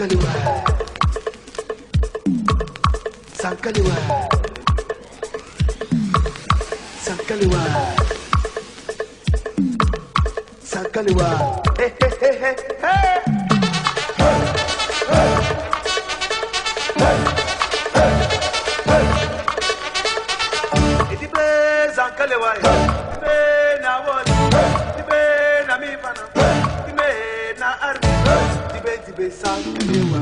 Sankaliwa. Sankaliwa. Sankaliwa. Sankaliwa. Hey, hey, hey, hey, hey. Iti be Sankaliwa. Be na what? Be na mi pana. Be na army. Be Sankaliwa.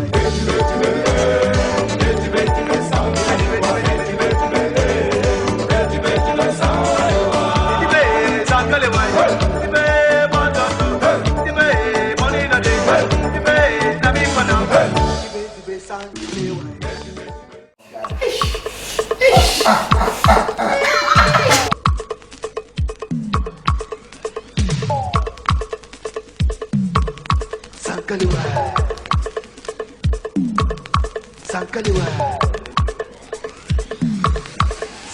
Sankaliwa. Sankaliwa.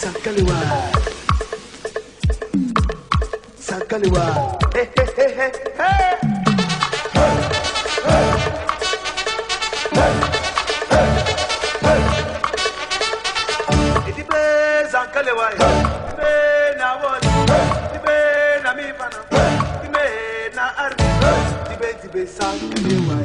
Sankaliwa. Sankaliwa. Hey, hey, hey, hey, hey. Iti be Sankaliwa. Be na what? Be na mi pana. Be na army. Be Sankaliwa.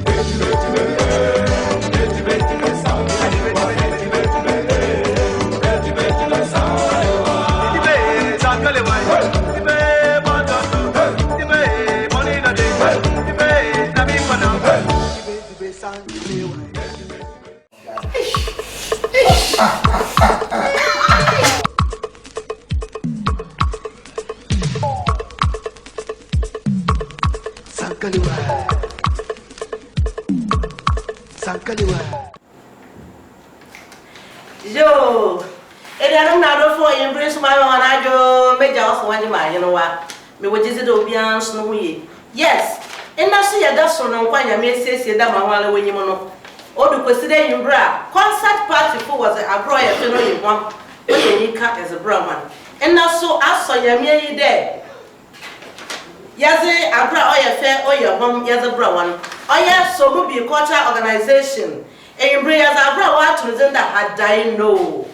Sankaliwa. Sankaliwa. Yo, and I don't know for you, embrace my one. I do make us one, you know what? Me what is it, Obian Snowy? Yes, and I see a dust on one. I may say that my while when you know. Or the consider in bra. Concert party for was a broy, you know, you want when you cut as a brown one. And now so I saw your me there. Yaze abra oya fair oya mom yaze bra one. Oya SOMBI culture organization. And bring as abra wa to the that I know.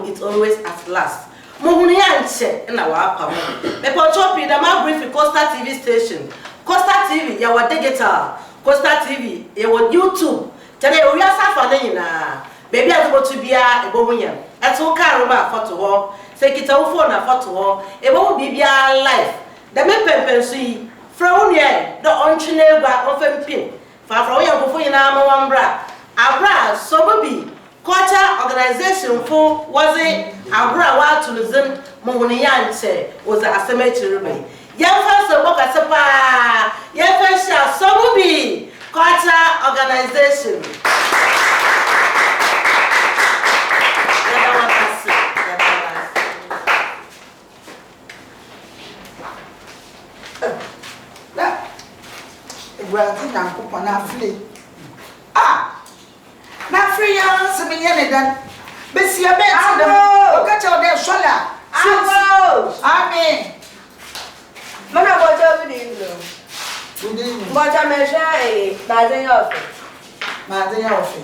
It's always at last. Mohuni anche na wa apa mo. Me po chopi da ma brief Costa TV station. Costa TV ya wa digital. Costa TV ya wa YouTube. Tell you we are safa na nyina. Baby azubo to bia ebomunya. Eto car ma photo ho. Say kita wo phone na photo ho. Ebo bibia live. The men pensi from here the onchine gba ofempim fa from here go for yina ma wambra abra SOMBI culture organization for was it abra wa tourism mohuni yanche was a cemetery me yan fa so boka sepa yan fa sha SOMBI culture organization Well, na kupon na free. Na free ya se me yene dan. Besi ya bet dem. O ka che o de shola. Amen. Mana bojo bi ni lo. Bojo me sha bazen ofe. Bazen ofe.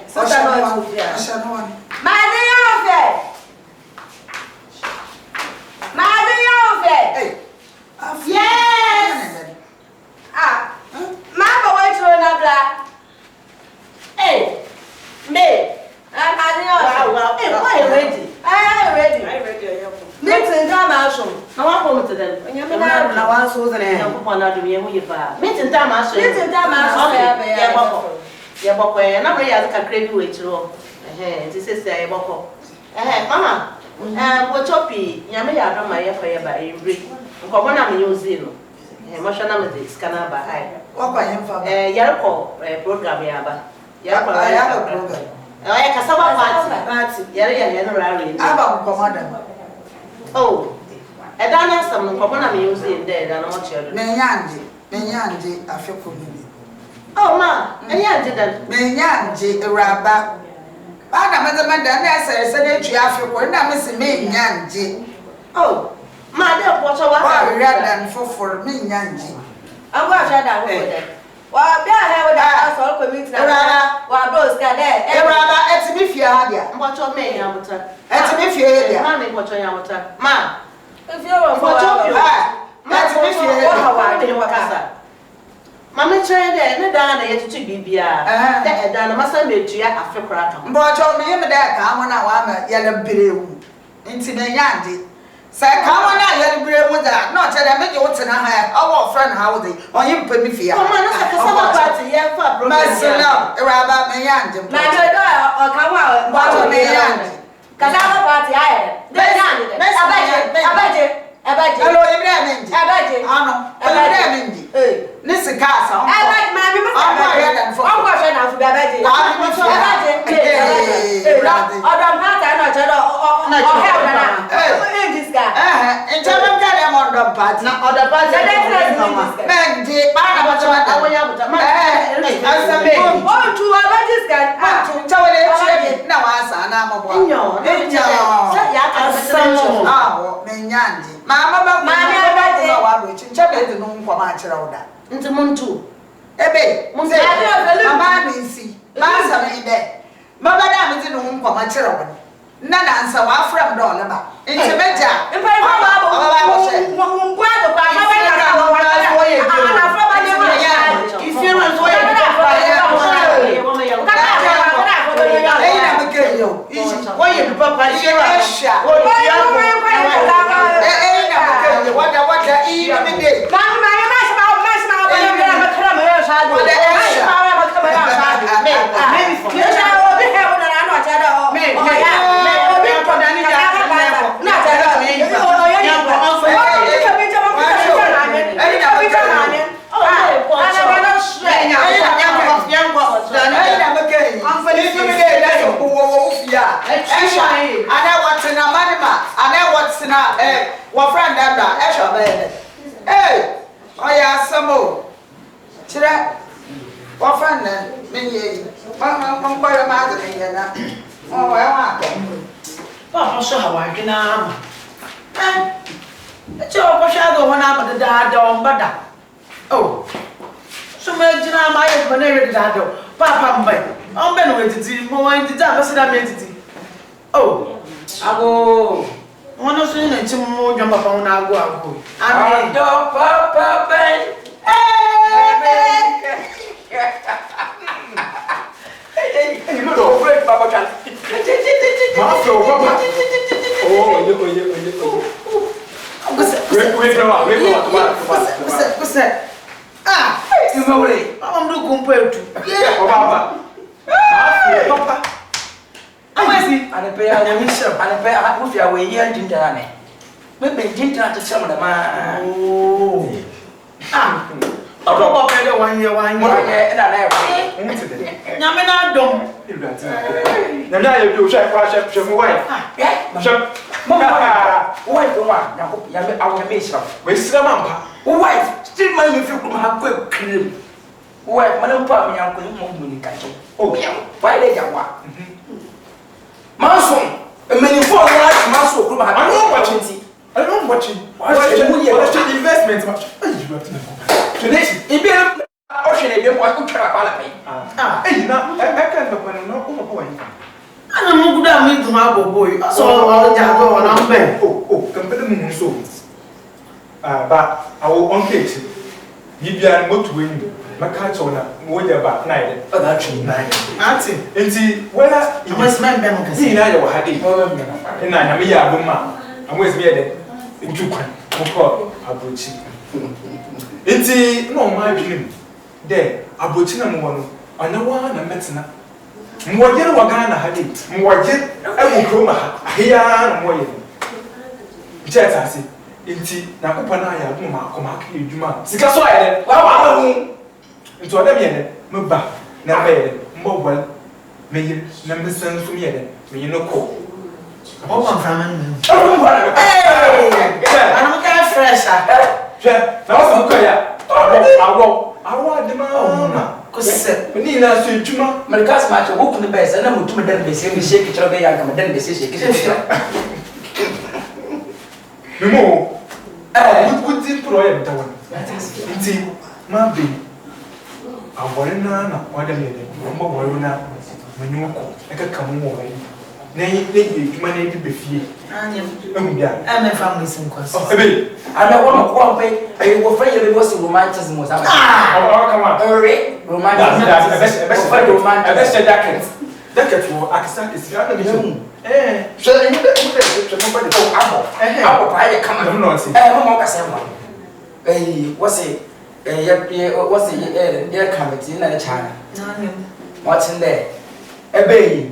So ta no tu ya. Asha no one. Bazen ofe. Bazen ofe. Hey. Yes. Mama wait to na bla. Hey. Me. I'm Wow. Hey, why are you ready? I'm ready. I'm ready. Meeting time action. Now I come to them. Na wan so zene. Na papa na do me hu yipa. Meeting time action. Meeting time action. Ya bako. Ya bako na bra ya ka krebi we chiro. Ti sese ya bako. Mama. Wo chopi nyame ya do ma ye fa ye ba embre. Nko na me use no. Emotional me scanner ba ai. What by him for? Yarko program ya ba. Yarko program. Ya kasaba party. Yare ya no rally. Aba commander. Oh. Edana sam no na me use in there na no children. Me nyanje afeko bibi. Oh ma, nyanje dan. Me nyanje raba. Ba na mazamanda na se na tu afeko na me se me nyanje. Oh. Ma de pocho wa. Ba redan for me nyanje. Agwa shada wo de. Wa bia ha we da so community na. Wa bros ka there. Eraba etimi fie ha dia. Mbocho me ya muta. Etimi fie dia. Ma me mbocho ya muta. Ma. If you want Mbocho. Etimi fie. Wa hawa de wakasa. Ma me chere de ne da na yetutu bibia. De da na masa metua afekora ka. Mbocho me yeme da ka mo na wa ma ya le birewu. Nti na nyande. Say come on now, you're the that. No, tell them make you what's in a hair. Our friend, how they or you put me fear. Come on, that's a party. Yeah, for Marcelo, Rabba Mayand. my daughter or come out, what will be young? Because I'm a party, I bet hello, Ibrahim. I know. Listen, Casa. I like my I'm watching out for the bed. This guy. And tell them that I'm on the party. Not on the party. Into Muntu. Ebe, Mama Nancy, Master Ede, Mama is in home for my children. None answer our friend Dollar. Into Beja. What friend that hey, oh yeah, some more. Chira, what friend then? Me, I'm quite a mother in here. Oh, I want. Papa, so how I can it's your shadow when I'm at the dad on Bada. Oh, so much my banana dado. Papa, I'm been waiting more in the time. Oh, I go. One of the things more jump upon our go. I'm Papa Ben. You know, great Papa can. What's that? Ah, you know, I'm not compared to Papa. Papa. And a pair of mission, and a pair of with your way here in Dinterane. Maybe Dinter to some of the man. Oh, ah, a rubber better 1 year, 1 year, and I have Yamina dome. The night you shall crash up your wife. Wife, the one, I hope you have our mission. With Samampa. Wife, still mind if you come have quick cream. Wife, Madame Pam, young woman, oh, why they are one. Mason, a many for life, Mason, I'm not watching. I'm not watching. What's the investment? Today, if you ocean, they want to try to pay. Hey, now, I can't know. I'm not good at me to have a boy. So, I'll go on. I'm oh, compare the moon so. But I will unpaid. You are not to win. My catch on a more about night. Oh, actually, night. Auntie, and see, whether you must man, see, now you had it. And I am a young woman. I'm with me at it. You can call Abuchi. It's no my dream. There, Abuchina Mono, I know one and Metzina. Mwaje wagana hadi. Mwaje ewu kroma here and moye. Cheta si. Inti nakupa na ya duma akoma akidwuma. Sika so ayede. Wa hu. Nti odem yede mba na be mbobwal. Meye na mbesan so yede. Meye no ko. Oh, man. Hey! I'm not fresh. Now, I want the man. Because we need us to juma. My cast match a book in the best, and I'm to me then be saying, shake each other, and then be shake it. No, I would employ it. My baby. aborena na wada me de mo borona manyoko e ka kamu wo yi na yi dwuma na yi befie anyam ehubia ame family sin kwase ebe ana wo ko pe ayi wo fa yele wo se romanticism mo sa come on romanticism best jacket wo akisa kesi ana me so so you dey mo ba de abo pa ye kama no no see mo ka se mo what's it what's it committee na China what's in there ebe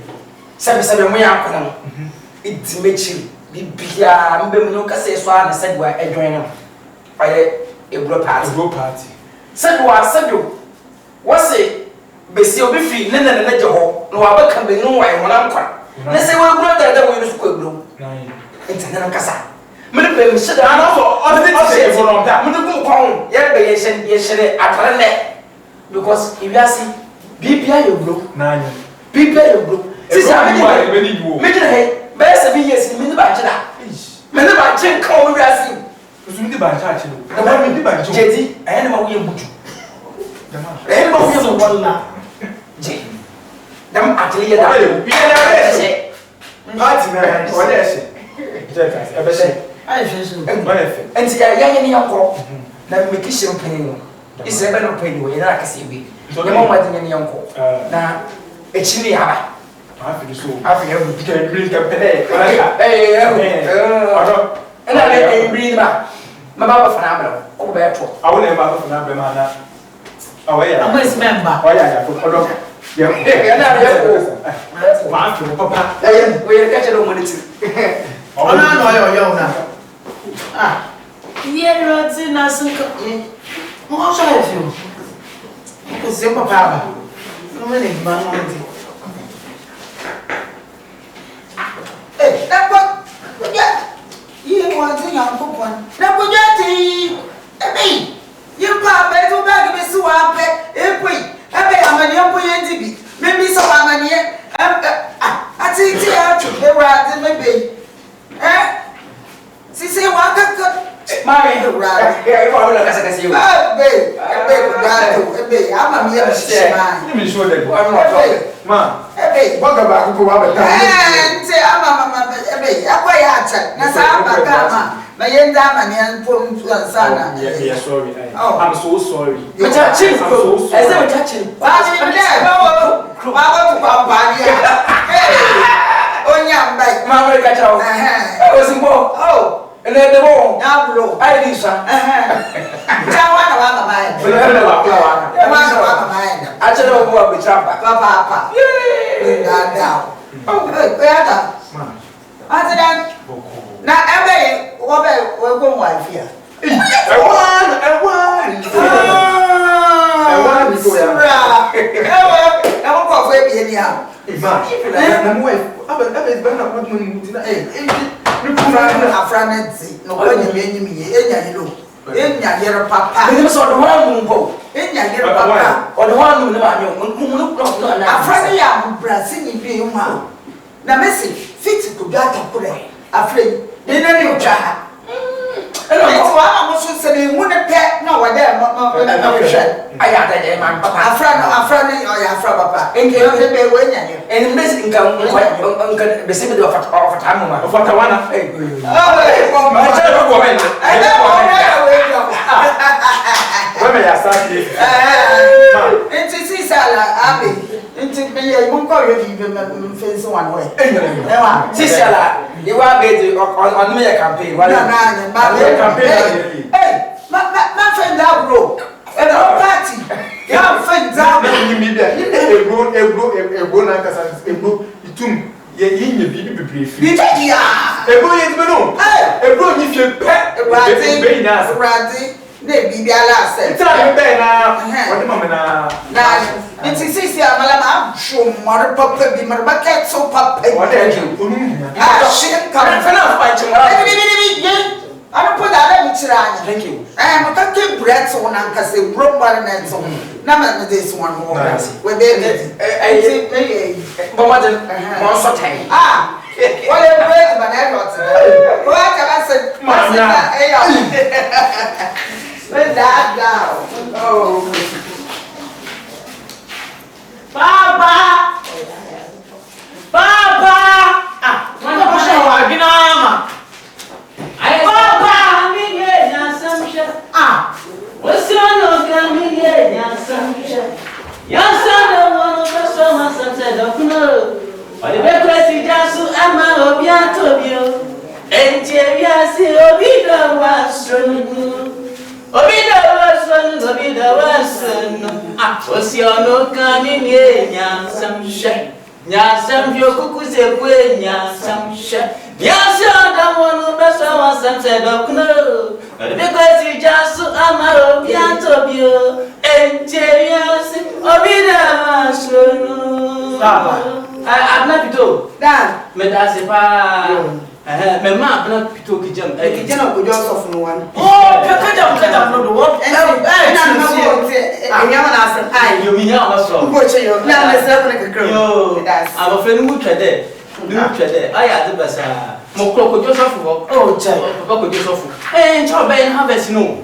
sabe mo ya kono idimechi bibia mbem no ka se so ana sagwa edwen no aye ebro party sagwa what's it besi obi fi nene je ho no abaka benu wai wona nkwa na se we gro da we no su ko ebro internet kasa me be me shida ana so on from that me go kwon ye be ye shere atare ne because if you see bibia you bro na anya bibia you bro sisi amedi me jira he be 7 years me ni ba jira me ni ba jin kan o wi asi so me di ba cha chi no na me di ba jo jedi ene ma wo ye buju ene ma wo ye so wala je dam atelier da bi na se party na wala se je ka ebe se ai fesu ba efe enti ya ni yankoro na me kishiro panin no ise be no panin wo ye na kase bi ye mo ma tin ni yanko na echiri haba afi so afi ya bu ke green ka pede ena le green ba ma ba fa na bro ko ba to awu na ba fa na be ma na awe ya amma is member oya ya ko odo ya na ya ko ma afi mo papa we ye ka chelo mo ni ti ona no yo na ye roti na sunka mo so e fi ko se papa ba no me ne ba no di dapat ya ye wa tin ya ko pon na ko ja ti ebi ye pa be to ba ke si wa pe e pui ebe amani en pui en dibi me bi so amani ati ti ya chu be wa ti me be si wa ka mari ra e wa la ka sa yo be ba to ebe ama mi ya shi ma ni mi show de ma ebe boga ba ko ba ta nti ama ebe akwa ya acha na sa ba ka ma yenda ma ni anpom sana yeah sorry I'm so sorry me cha chin ko ese me cha chin ba ni me ba wo ba ya onya mbai ma me ka cha o simbo ene de bo ya bro ai di sa cha wa na wa mama ya wa mama ya acha de bo ba chamba papa da ya ta ati dan na ebe wo be wo go wife ya e wa ni to ya e wo ko fo ebi ni ha ma na mo wife aba be na what money mutina ni kuna afranenti no ko nyame nyimi ye enya yelo enya yero papa ni so do wa mu mpo enya yero papa o do wa mu ni ma nyo mu no afrani ya Brazil ni bi ma na Messi fit ko gata kure afrani ni na ni ucha elo ko wa mo so se be mu ne pe na wa da ma aya da je ma papa afrani o ya afra papa enke yo be we enya yo en Messi nka be se be do fata mu ma fata wana ma cha ko ben we me ya saki enti si sala abi enti be ye mo ko yo bi be me face one way ewa si sala you wa be on me campaign wa na ma be campaign ma friend that bro e no party ya friend that ni mi da ni ebro na kasa ebro itum ye yin bi bebre fi bi ya ebro ye tbe no ebro ni fie pe be na radi na bibi ala ase tira be na wodi mama na nti sisi amala ma shom mar papa bi mar baket so papa wodi eju onu shit come fena fa chimara bi ana put that mi tira anya thank you maka ke bread so na nkase bro bar na so na ma this one more we baby mama den mo so tai wale bread banana rot wa ka ba se ma na Gawasan, was your no canning, some shed. Yasam Yoku Zebwe, Yasam shed. Yasam, the one who best was and said, oh no, because you just so amaro, Piantobio, and Jerias, or Papa, I'm not to that, Medasipa. My map not to kitchen. A kitchen of Joseph no one. Oh, cut up, no what? And I you mean also. Watch your now, like a girl. I'm a friend who today. I had the best. Moko Joseph. Oh, child, Joseph. And your Ben harvest no.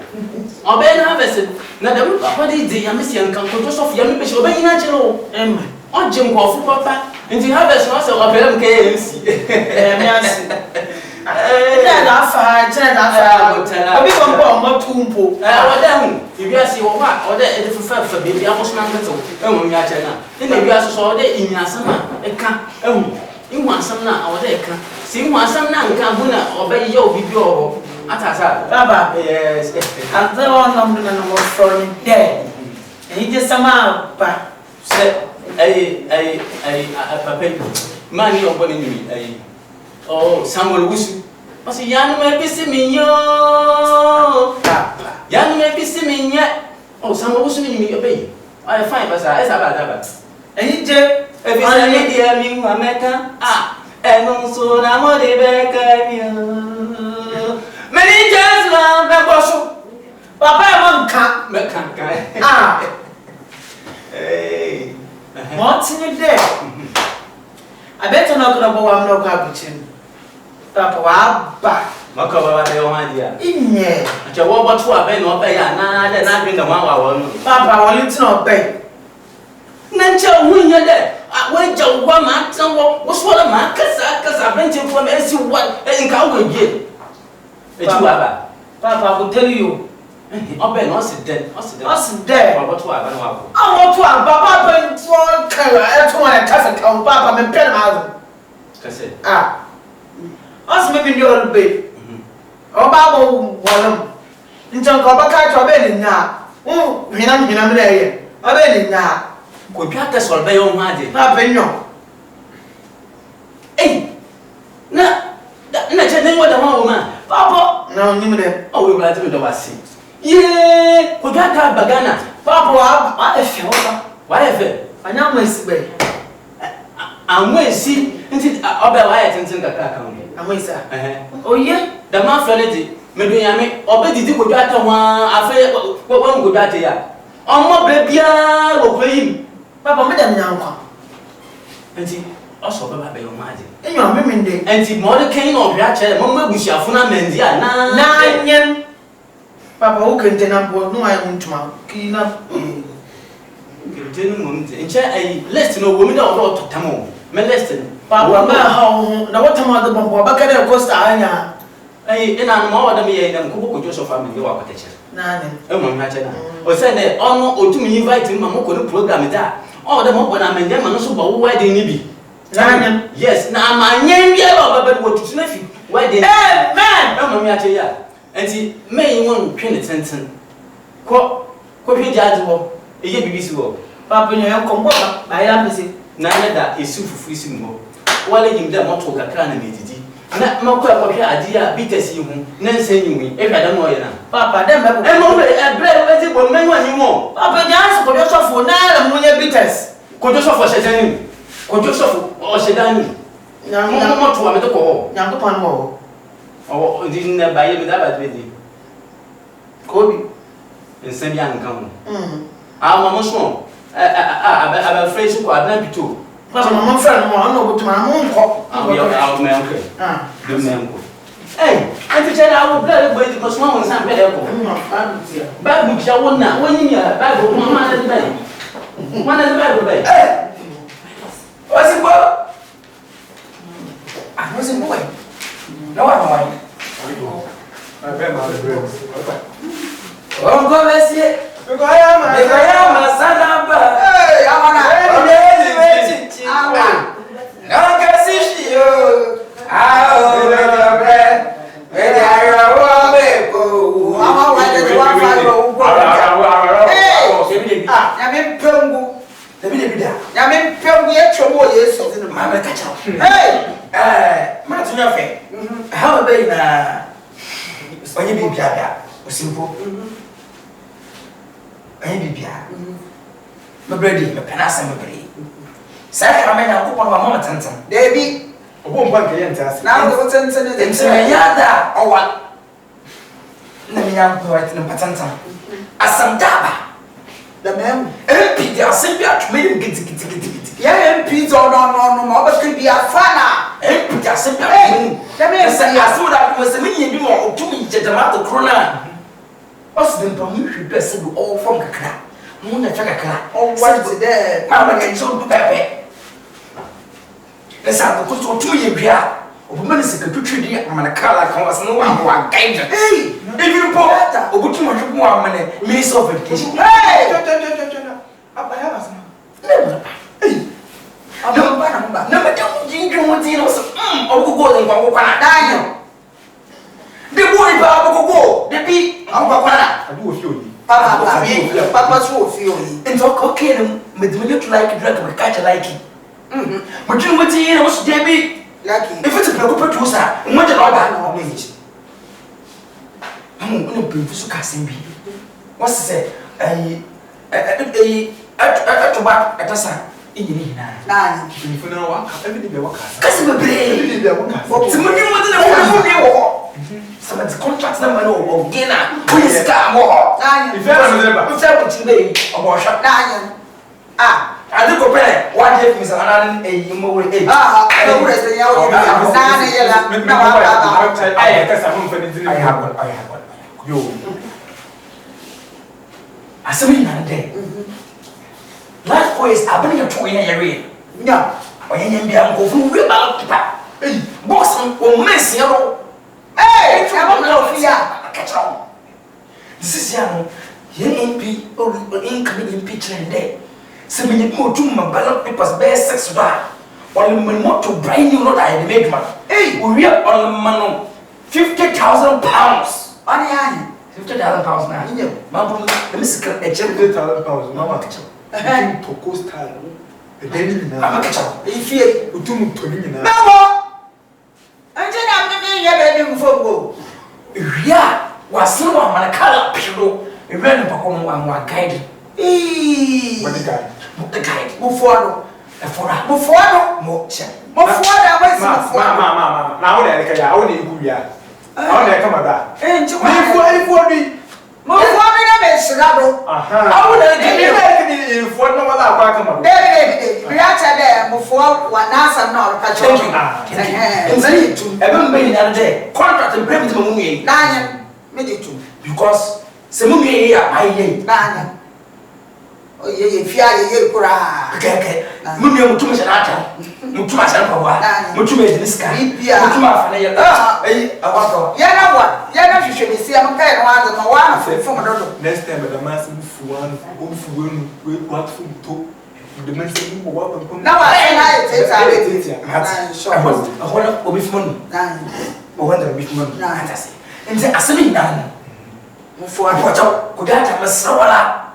Or Ben harvested. Now the what is the Yamissian come to Joseph Yamish or Ben Angelo? On Jim Coffee Papa. And the harvest was of them KMC. I become more tumpo. If you see what, or that if you for baby, I was not little. Oh, Yachana. Then maybe I saw that in Yasama, a car. Oh, you want some now, or they can. See, want some now, Gabuna, or Bay Yo, Bibio. Atasa, Baba, yes. And the one number was thrown dead. And he just somehow, said. Papa, money or what in oh, someone wish. I say, Yan may be seeing you. Yan may be seeing yet. Oh, someone was seeing me obey. I find as I about. And he did. If it's a lady, I mean, America. And also now they back. Many just love my boss. Papa won't come. Hey. What's in it there? I bet you're not going to go on no capuchin. Papa, back. Macaba, idea. In here. I shall walk to a bed or pay, and I bring the 1 hour. Papa, I want to know pay. Nancha, when you're there, I went to 1 month. What's what a man? Because I went from SU1 and Cowboy Gate. Papa, I will tell you. Oh, Ben, what's it dead? What's dead? What to have? I want to have Papa Ben for Papa, Papa, and Pen out. Us maybe the old babe. Oh, Baba, one. In John Cobacca, Travelling now. Oh, Hinam there. A belly now. Could you have to solve your money? Papa, no. Eh? No, that's what the woman. Papa, no, you know. Oh, we're glad to do us. Yeah, we got that bagana. Papa, I feel. Why if it? I know my way. I'm going to see until I attend the car. I'm going to oh, yeah, the man fell maybe I may obey the good at one. I feel what one good at here. Oh, my baby, will play him. Papa, Madame Yanko. And he also by your mind. And your women, and the mother came of your chair, Mamma Bushafuna Mendia. Nine. Papa, who can tell us no, I want to clean up. In chair, a less to know women or to Tamo. Meleston, Papa, how now what time the bomb, Bacana Costa, and I'm more than me and Kuku Joseph family, you are protection. None, oh, my match. Or send honor or to me invite him, Mamoko program that. Oh, the moment I'm in them and also about where they need be. Yes, now my name yellow, but what is nephew? Where they man, oh, my match. And he may want to sentence. Copy judge war, a year BBC war. Papa, you have come back by Amnesty. None that is super free symbol. While in the motto of Canada, not more copy idea, bitters you, Nancy, if I don't know you now. Papa, then I'm only a bread vegetable man when you more. Papa, just for yourself for 9 and 1 year bitters. Could you suffer Shazam? Could you suffer or Shadani? No, not to a call, young upon more. Oh, didn't buy you that baby. Kobe and send young come. I'm almost wrong. I'm afraid to go. I'm not too. But my friend, I know to my own cop. I'll make the man. Hey, I tell I will play with because one was not better. Bad which I will not when you are bad with Mamma and the baby. One is bad with baby. What's it for? I wasn't going. No, I'm going. Oh, go let's see it. Because I am a son of hey, I want to no, can see you. I'll make your bread. Where are you? I'm Yamin Pungu, the Vida. Yamin Pungu, yet your boy is in the Mamma catch up. Hey, Martin, how about when you be Pia? Simple. I be Pia. My brady, my penasa, my brady. Sarah, I mean, I'll put on my moment, Debbie. Won't want to enter. Now, the sentence is Yada or what? Let me have poet in Patanta. As some daba. the man. MP, they are simply at me. Yeah, MPs or no, but could be a fana. MP, they are simply Hey, at me. the man I saw that was a million more to me, Jetamato Crona. Husband, you should dress it all from Kaka. Moon a Chaka. Oh, what's there? Mamma can show Pepe. Let's have the coast of 2 years. Woman is a good treaty. I'm a car like I was no one who are kind. Hey, if you bought that, or put too much more money, miss of vacation. Hey, Number 2, you want to know some of go and go. Daniel. The boy, Papa, go. The beat, I do a few. Papa's will feel. and talk okay, with me look like a drug, catch a liking. But you would see, was Debbie. Lucky. If it's a producer, what did I manage? I'm going to be so casting be. What's it? A tobacco at a son in Nina. Nine. For now, everything they work. Customer play. Somebody wanted to someone's contract number or Gina. Please come more. Nine. If I remember, What's that what you lay or wash up? Nine. Ah. I look up there. One day, Miss Alan, a more age. Ah, I was the yellow. I have one. You. I saw you one day. Likewise, I've been to an area. No. Or you go from real out. Boston will miss you. Hey, I'm not here. Catch on. This is young. MP or incoming impeachment day. So when you go to my ballot papers, bear 6 bar. While you may want to bring you, not I made man. Hey, we are on man 50,000 pounds. On the eye. 50,000 pounds now. Mamma, let me see a gem. 50,000 pounds. Mama, to coast time. I'm a catcher. If you to me now. no, I'm going to go. Yeah, was someone on a color pillow. A random one guide. What the guy? The guide. Buffalo. Before more check. Mama, now I only good. Yeah, I only come back. And to me. I would If you want no other come David, reaction there before one answer now. Everybody the other day, contract and payment to Mummy. Nine, maybe Because Samumi here, I ain't. Nine. Oh, yeah, fear, cry. Okay. Mummy, too much much this guy. Yeah, you should be seeing a pair of one from next time, the massive one, what food to the man saying, now I say, I was with money. Wonder with money. And then I said, none. For I watch out, could I have a sawala?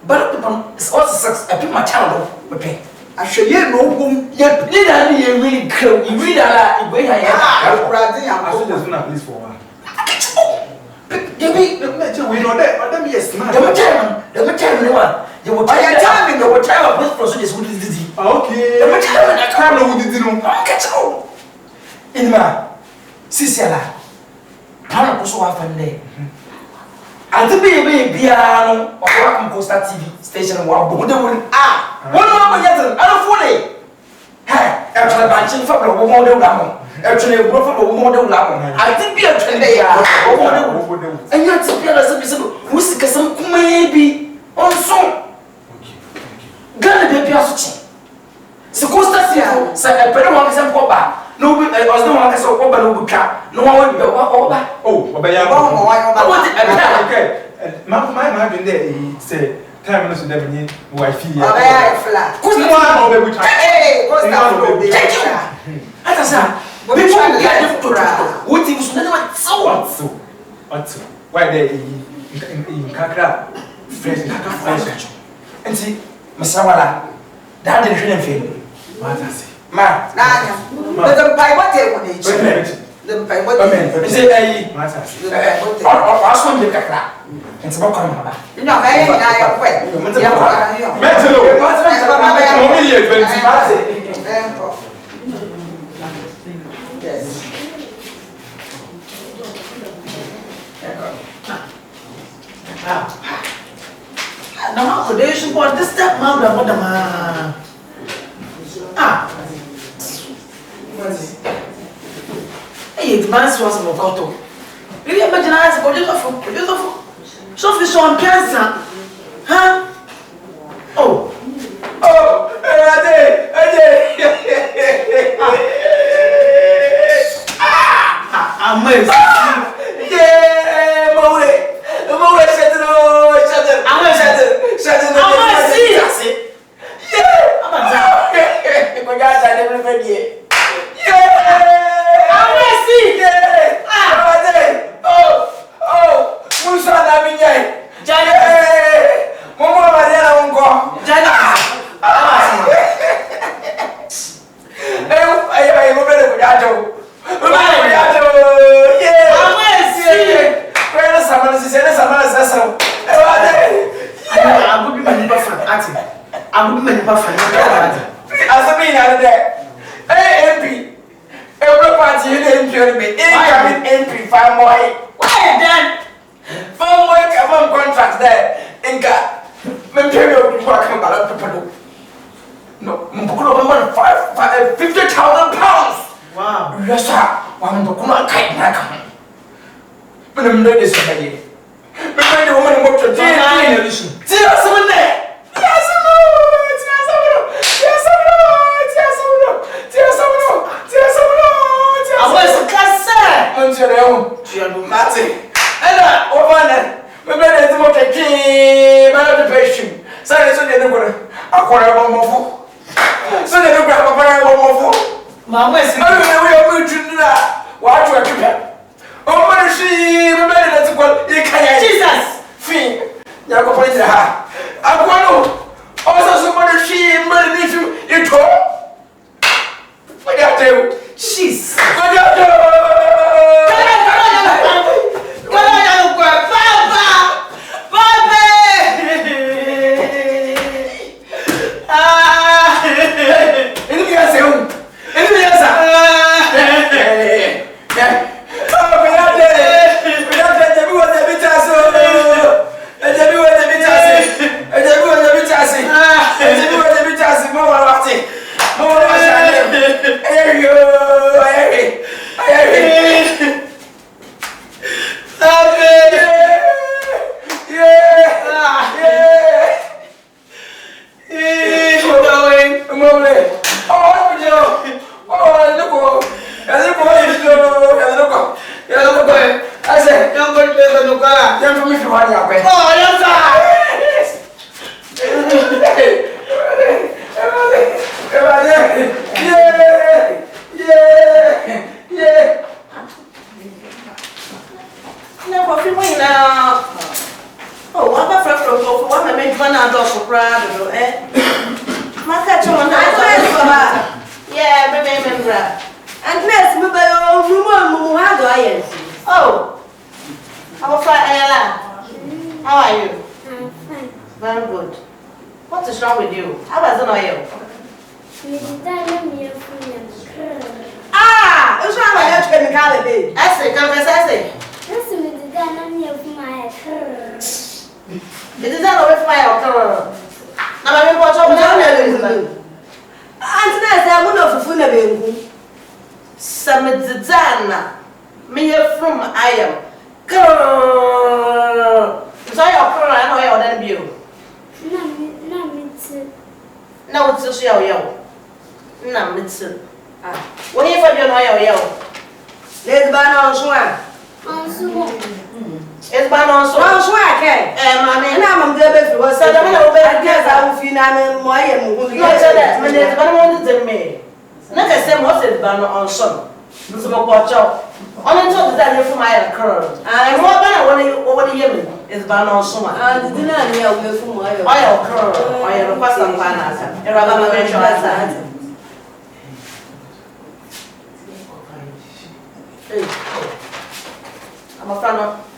But it's also success. I put my child okay. I should hear no boom Yet, you really cool. You read a lot. You wait. I should just not please for one. We know that, but let me smart. The material one. You will tell me the time of this process with this. Okay. The material I can't know who did you know. Catch on. In my Sicila. Pana also have there. And to be a piano or Welcome Costa TV station, one one yet, I don't fully. Hey, after a bunch of people, model lamb. Actually, a profitable model lamb. I think be a trend they are. And yet, who's the some maybe also. Gonna be a piano. So Costa TV said, I better want some pop. No, I was no one can so open no trap. No one will go over. Oh, but I want it. Okay. My man there, he said, time is never need wife. Who's the one over which hey, what's that? As I said, we try to get to try. What is not so? What's why they in Kakra? Fresh. nti mesawala da de hwe ne fe ma Nanya. But the pie what they want each. The pie what amen say ayi aswan de kakra nti ba kwa ma ba you know I na kwet metelo mo mi ye 20 ma say yes Now how could they support this step man brother man? Hey, the man was more cotton. Really imagine as beautiful. So fish on cancer. Huh? Oh, amazing. Yeah, Mowe, shut it. Some pocho. Only told that you from my curl. And what about the Yemen is banal summer. And did not know where from Oil curl, oil request and finance. And rather mention that. I'm a fan of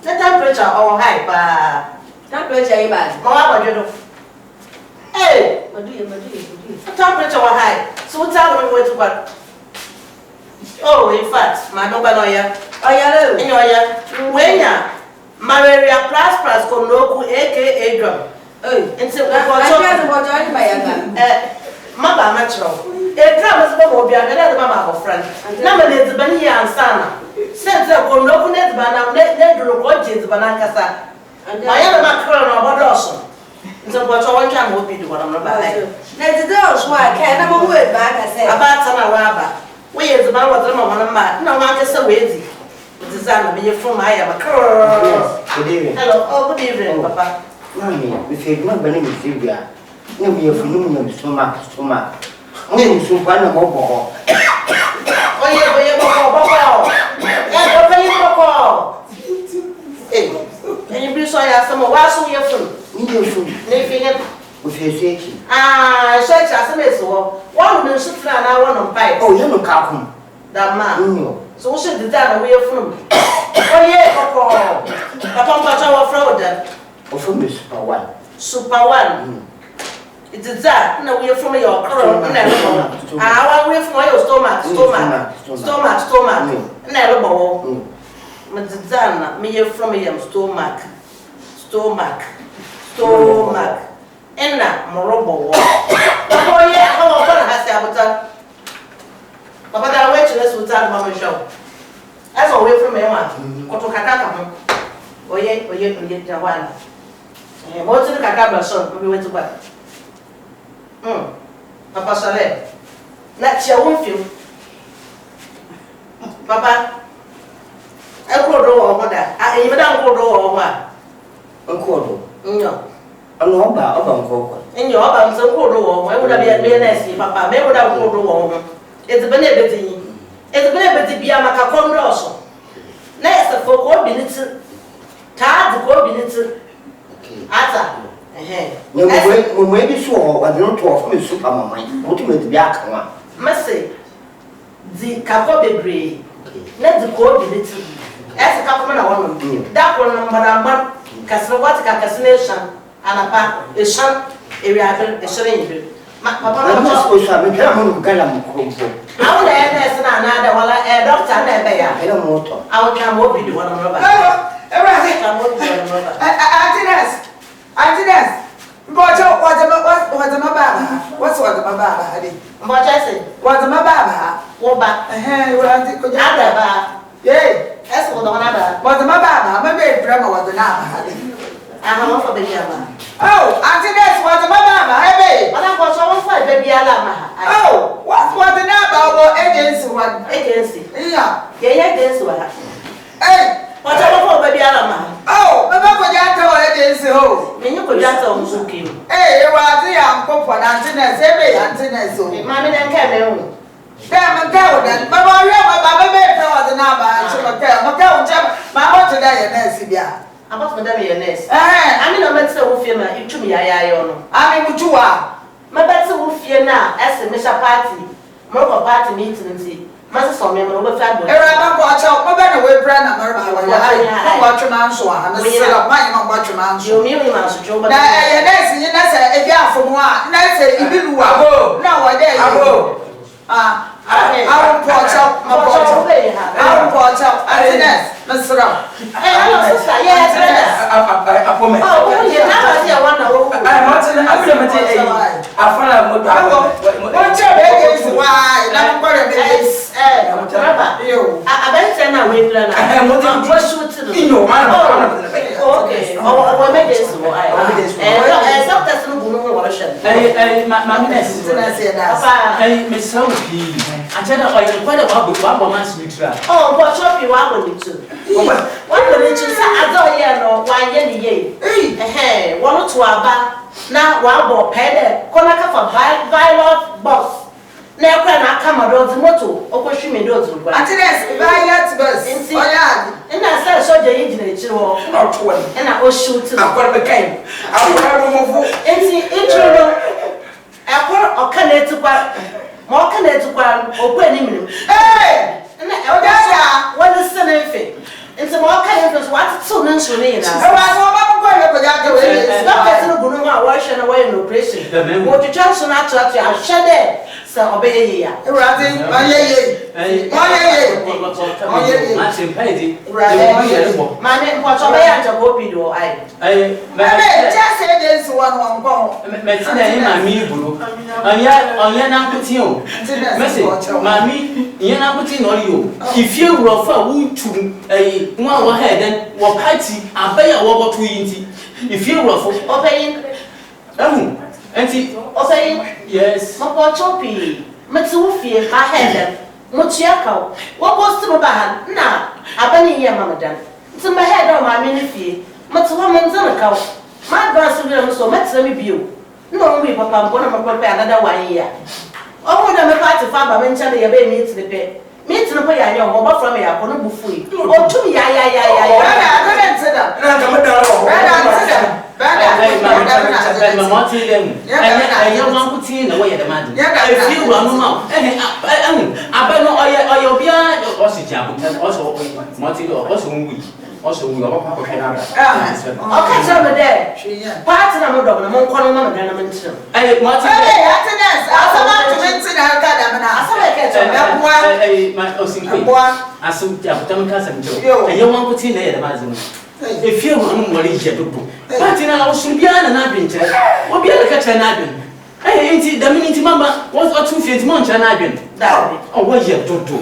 the temperature or high, temperature bad. Mamma, you know. Hey, what do you the temperature was high. So what's happening where to what? Oh, in fact, my number lawyer. Oh, yeah, In your when ya malaria plus konoku aka drum. Oh, and so Mama Metro. A drum is no more than Mamma of friend. Number is the Bania and Sana. Sent the konoku net banana, net rocoges, banacasa. I am a macron or Dawson. So what one time would be what I'm about. Let the dogs why I can't have a word back. I said About Sana Rabba. We is about what I'm on a man. No one is so easy. It is from I am a curl. Good evening. Hello, oh, good evening, Papa. Mommy, we say no money with Sylvia. No, we have no stomach. Only some one of more. Oh, yeah, and you be so I have some was your food. Need your food. Living With his shaking. ah, such as a mess. One will sit down, I want to pipe. Oh, you know, Calcum. That man. No. So should the dad away from. Oh, yeah, Papa, our fraud. Or from the super one. Super one. It is that. No, we are from your curl. I want from your stomach. Never. Madzana, me from your stomach. Enna, Morobo. Oh, yeah, how often has Sabota? Papa, I wait till us without Mamma show. That's away from me one. Kotokaka. Oh, yeah, one. What's the Kakaba son? We went to work. Papa Saleh. That's your own field. Papa. I could do all that. I even don't go all what. Uncle. No. I'm not about Uncle. In your arms, so cold or why would I be a millionaire? Papa, maybe without cold or it's a benefit. It's a benefit to be a macacondo. Next, the folk will be little. Tad will be little. Ata. When we be sure, I don't talk from a superman. Ultimately, be a Mercy. The capo be let the cold be little. As a couple of women, that one, Madame Casanovatica Cassination, and a pack, a shan, a shilling. Papa, I'm supposed to come Galam. I will add another while I doctor and I don't want I will come over you one another. Auntie, what's my baba? What's what my baba, Haddy? What I say? What's my baba? What back? Could you have that? Yea, That's what another. what's my baba? My baby grandma was the name, Haddy. I have for baby. Oh, Auntie, what's my baba? Hey, But I was almost like baby alarm. oh, what's the name about agency? One Agency. yeah, This one. hey, What's all for baby alarm? oh, my papa, agency. Oh, When you could just on Suki. hey, you are the uncle for Antiness, every Antiness. Mammy and Cameron. Damn, and Baba, my baby, was the number. My heart today, and Nancy. I was Madame Yanes. Eh, I mean, I'm not so fear you to me. I own. I mean, what you are. My better will fear now as a Misha party. More party meeting. Master saw me over family. I'm watch out. My better way, Brandon, I watch your man, so I'm a set up my watch your man. You mean, Master Joe, but I say, if you are from one, I say, if you are, now I dare you. I won't watch out, my watch out. I won't watch out. Antiness, Mr. hello, sister. Yes, oh, you're not here. One what's your baby? Why? I'm going to be I bet you now we plan. I'm shoot to the okay. Oh, what make this? And doctors don't know what I should. My Miss Sophie, I tell you, quite a one man's neutral. Oh, but shop you are going to. What will you say? I don't hear no 1 year. Hey, 1 or 2 hours. na wa bo pede kola ka for violet box na ekwa na kama do the moto okohwi me do zurugwa Attendance violet bus oya ina say soja yi gina echi ho not one ina o shoot akwara be kai akwara no mo fu enti intro akwara okana etukwa ma okana etukwa okwa ni minim ina oja wani senefe enti ma okana etukwa what so nan so ne ina Doctor no gunu ma wa hwe na wa in operation. Mo twetwa so na to ato ahwe de se obeye ya. Ewurade oyeye. Oyeye. Ma chimpaidi. Ma me mpocho be ya njo obi do ai. Me just say this one go. Me ti na yin ma mi iburu. Onya na nkuti o. Message ma mi yin na nkuti no ri o. Ifie wuro fa wu tu nwa wo head den wo party abaya wo boto yinti. If you were for Opeyin anti opeyin yes mo pocho pi metu fie ka head mo tua ka wo post mo ba na abani ye mamadan nti ma head o ma me ni fie metu ho mo nzana ka ma advance bi na so metra mi bio no we papa mbo na papa another 1 year o mo da me party fa ba me ncha de ye be meet the pe meet no ya nya o ba from ya ko no bufu yi o tum ya na kama da ro my multi them and you want to see the way the man if you run out I no oyo bia also jam also multi also we are papa can okay so me there party na mo do na mo nko no ma na mention multi attendance asama to mention na ka da na asama ke to my osinko asu jam ka sam jo and you want to see the man if you want to worry jedo but na osubia na adwenche obi ala ka tire na adwen enti da minute mama was or 2 feet mon tire na adwen da o wa ye dodo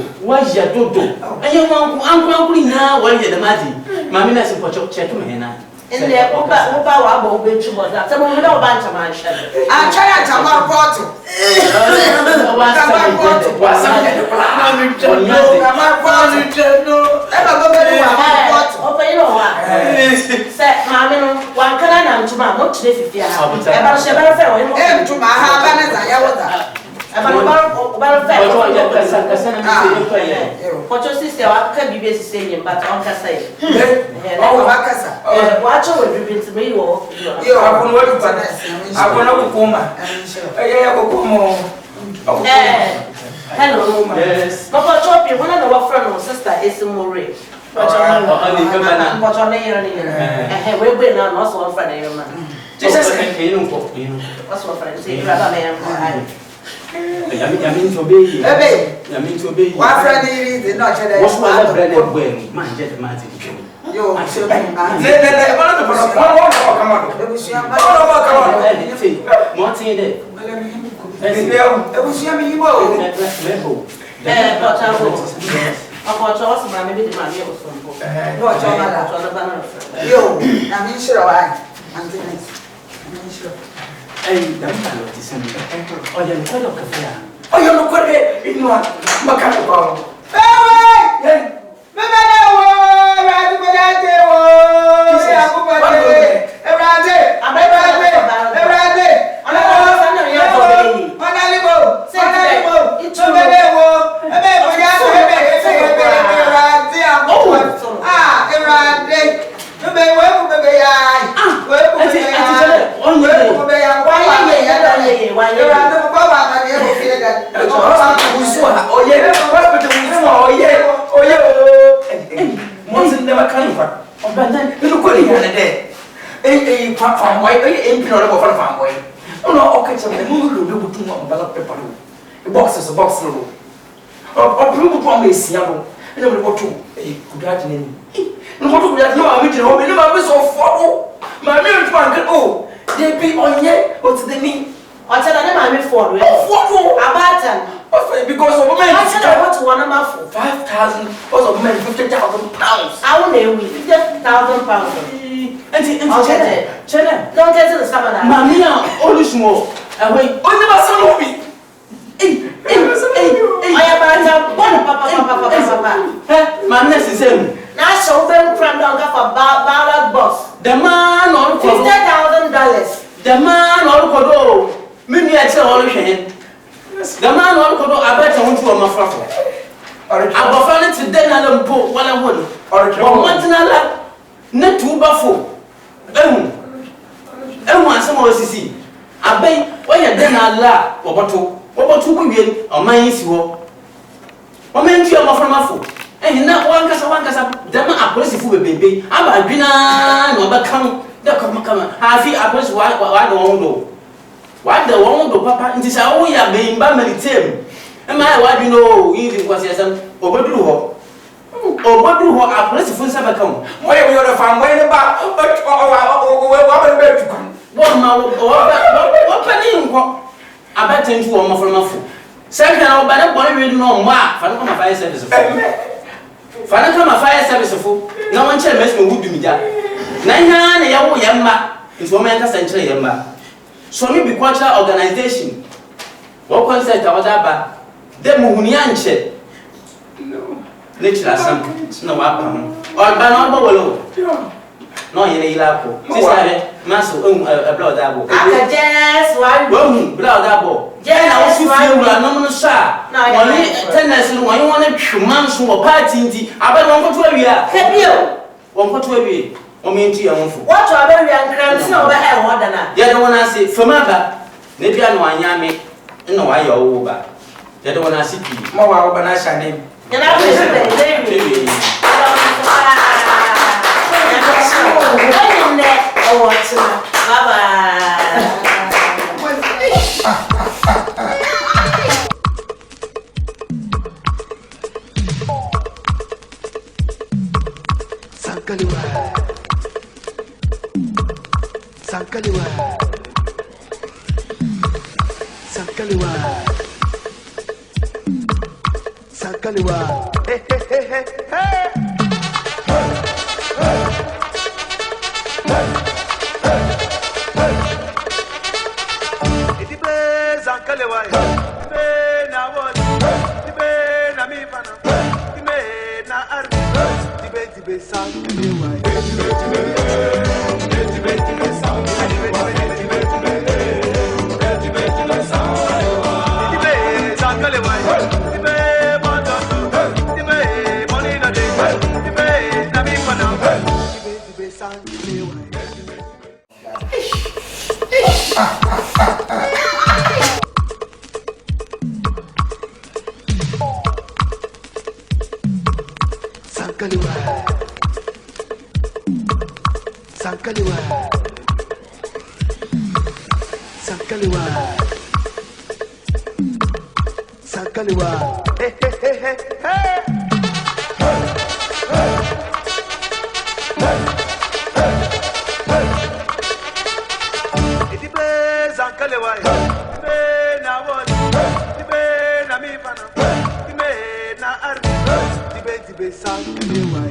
enye anku nya wa ye da madi mami na se pocho cheto me na ende oba wa bo be chubo da se mo na oba ncha man sha a chara chama porto wa sa open you know what say mami no wan kana na ntuma mo tire fifia e ba so e ba fe o ntuma ha ba na za ya wota e ba fe o ya kasa na mi se ye pocho sister wa ka bibi sise nyem but on kasa ye o wa kasa wa cho we bibi ntime yo akunu wa pa akunu ko kuma ya ko kuma hello yes papa chopi wona na wa friend no sister Esimore pocho na yero ni we be na no so friend yero man Jesus can you know what's your friend say brother man Yamin to obey Yamin to obey wa friend is not chere what's my bread and when man get mad yo ne ba na to come on ebusia ba come on Martin there ebusia mi yibo Ọkọ̀ọ̀tọ̀ ọ̀sùn máa mẹ́bí di máa ní ọ̀sùn bọ̀. ọ̀chọ̀ mala Ọ̀tọ̀ ọ̀bá náà. yo na mi shiro wa maintenance na mi shiro that's not what is saying oh ya no kwado kafa ya oyo no kwade inwa makana ko ewe meme na wo radi ko date wo ya ku ba de ebrade Ọ̀nà ọ̀sán náà yẹ kọ̀ bẹ́ẹ̀ yìí. onalibo ebe wo ebe ko ya ebe ebrade amu ebrade ebe wo ku bebe ya wo ku bebe ya Why ebrade ko ba na ye ko fi da oye Montin never can for. You could hear the day. Farm white, imperial for farm white. No, okay, so the movie will do about paper. The box is a box room. Or blue promise, Yellow. And then we go to a good afternoon. No, what we have no, I'm home, and never so follow. My marriage man can oh, they be on yet, what's the mean? Ọ̀tẹ̀ náà ní màmí fọ́ọ̀dù ẹ̀. Fọ́ọ̀dù. Abáàtàn. Because of men. Ọ̀tẹ̀ náà wọ́n ti wọ́n náà máa fò. 5,000 because of men 50,000 pounds. Àwọn na ewi 50,000 pounds. Ọ̀tẹ̀ chele. Don't get to the summer now. Mami ya olusumo ewe O ní bá sanu mi. Ọ̀yà bàtà bọ́ọ̀lù pàpàpàpàpàpà. Mami na sise mu. Náà ṣe òun fẹ́ ń kúrẹ́ ndọ̀ nǹkan for ballot box. The man on $50,000. The man or Kodo, many I tell all him. The man or Kodo, I bet I want to my father. I will find it then I don't put one I want. Or one another, not too buffo. Some of us see. I bet why you then I laugh or what two women or my issue. What meant you are from my foot? And not one cassa, them are policy for baby. I'm a dinner, no, but come. I feel I was why the one do. Why the one do, Papa? It is how we are being bammy team. Am I what you know? Even was yes, or what do I policy for some come? Why are we on a farm? Where about what penny? I bet into a more from a fool. Second, I'll bet a boy really know mark. Fanacama fire service. Fanacama fire service. No one shall mess me would be that. Nine young yamma is 1 century yamma. So me be cultural organization. What concept our daba? The Muhunianche. No. Nature some no apam. Or Banabo. No, you lapo. Sister, Master, a blood dabo. I just one blood dabo. Jen, I was feel no sir. No, tennis, when you want to months or party, I bet one for 12 years. Can you? 1 for 12 years. What are very uncrams over here? What than I? You don't want to say, for mother, maybe I know I yammy, and no, I over. You don't want to see more about my name. And I wish Sankaliwa. Hey, hey, hey, hey, hey. Iti be Sankaliwa. Be na what? Be na mi pana. Be na arbi. Be Sankaliwa. Be Sankaliwa. Hey, hey, hey, hey, hey. Iti be Sankaliwa. Be na what? Be na mi pana. Be na arbi. Be Sankaliwa.